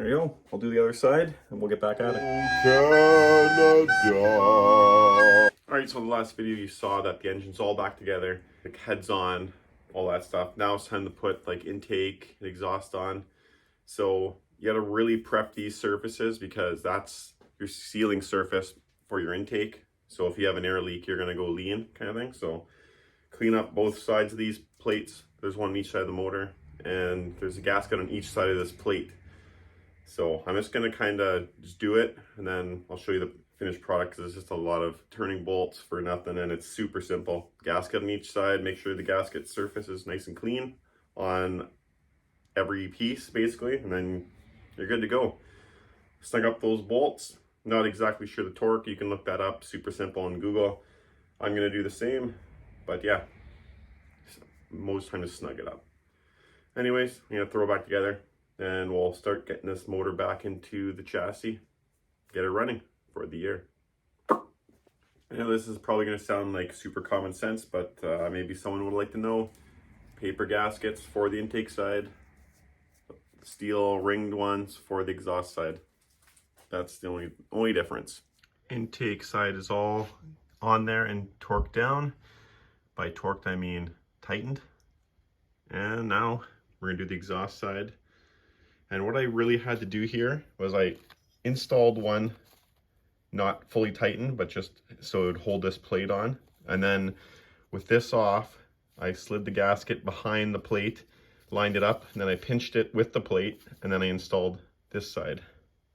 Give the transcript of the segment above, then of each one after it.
There you go. I'll do the other side and we'll get back at it. Canada. Alright, so in the last video you saw that the engine's all back together, the head's on, all that stuff. Now it's time to put like intake, the exhaust on. So you gotta really prep these surfaces because that's your sealing surface for your intake. So if you have an air leak, you're gonna go lean kind of thing. So clean up both sides of these plates. There's one on each side of the motor and there's a gasket on each side of this plate. So I'm just gonna kind of just do it and then I'll show you the finished product because it's just a lot of turning bolts for nothing and it's super simple. Gasket on each side, make sure the gasket surface is nice and clean on every piece basically, and then you're good to go. Snug up those bolts. Not exactly sure the torque, you can look that up, super simple on Google. I'm gonna do the same, but yeah, most time to snug it up. Anyways, I'm gonna throw it back together and we'll start getting this motor back into the chassis, get it running for the year. I know this is probably going to sound like super common sense, but maybe someone would like to know. Paper gaskets for the intake side, steel ringed ones for the exhaust side. That's the only difference. Intake side is all on there and torqued down. By torqued I mean tightened. And now we're going to do the exhaust side. And what I really had to do here was I installed one, not fully tightened, but just so it would hold this plate on. And then with this off, I slid the gasket behind the plate, lined it up, and then I pinched it with the plate, and then I installed this side.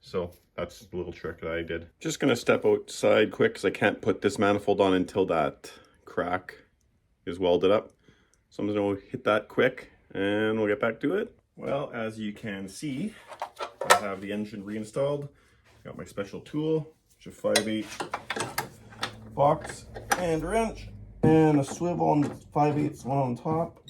So that's the little trick that I did. Just gonna step outside quick because I can't put this manifold on until that crack is welded up. So I'm just gonna hit that quick and we'll get back to it. Well, as you can see, I have the engine reinstalled. Got my special tool, which is a 5/8 box and wrench, and a swivel on the 5/8 one on top.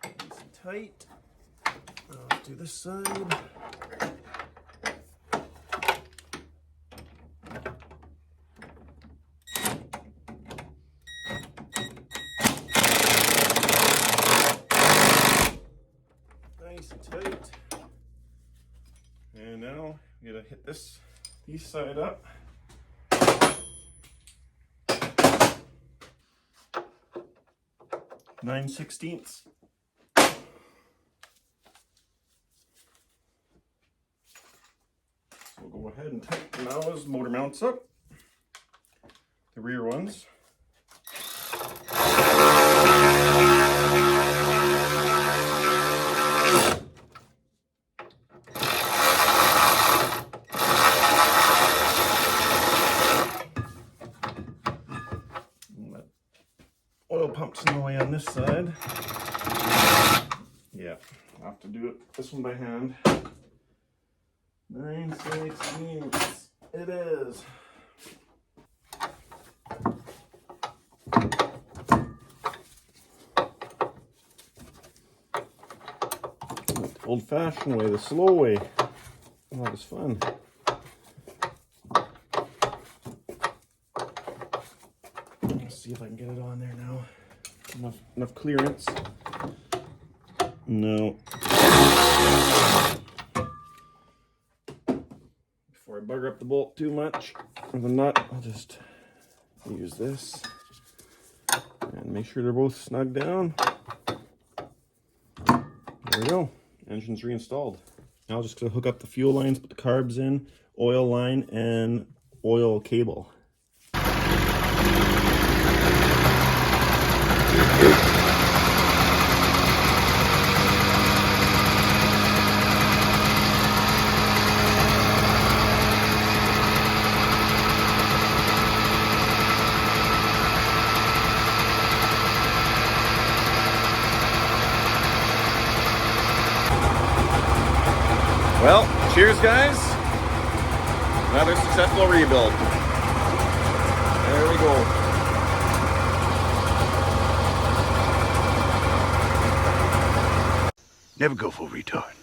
Nice and tight. Let's do this side. Nice and tight. And now I'm gonna hit this side up. (9/16). So we'll go ahead and tighten those motor mounts up. The rear ones. Oil pumps in the way on this side. Yeah, I'll have to do it this one by hand. 9/16. It is. Old-fashioned way, the slow way. Oh, that was fun. See if I can get it on there now. Enough clearance. No. Before I bugger up the bolt too much or the nut, I'll just use this and make sure they're both snug down. There we go. Engine's reinstalled. Now I'm just gonna hook up the fuel lines, put the carbs in, oil line, and oil cable. Well, cheers guys. Another successful rebuild. There we go. Never go full retard.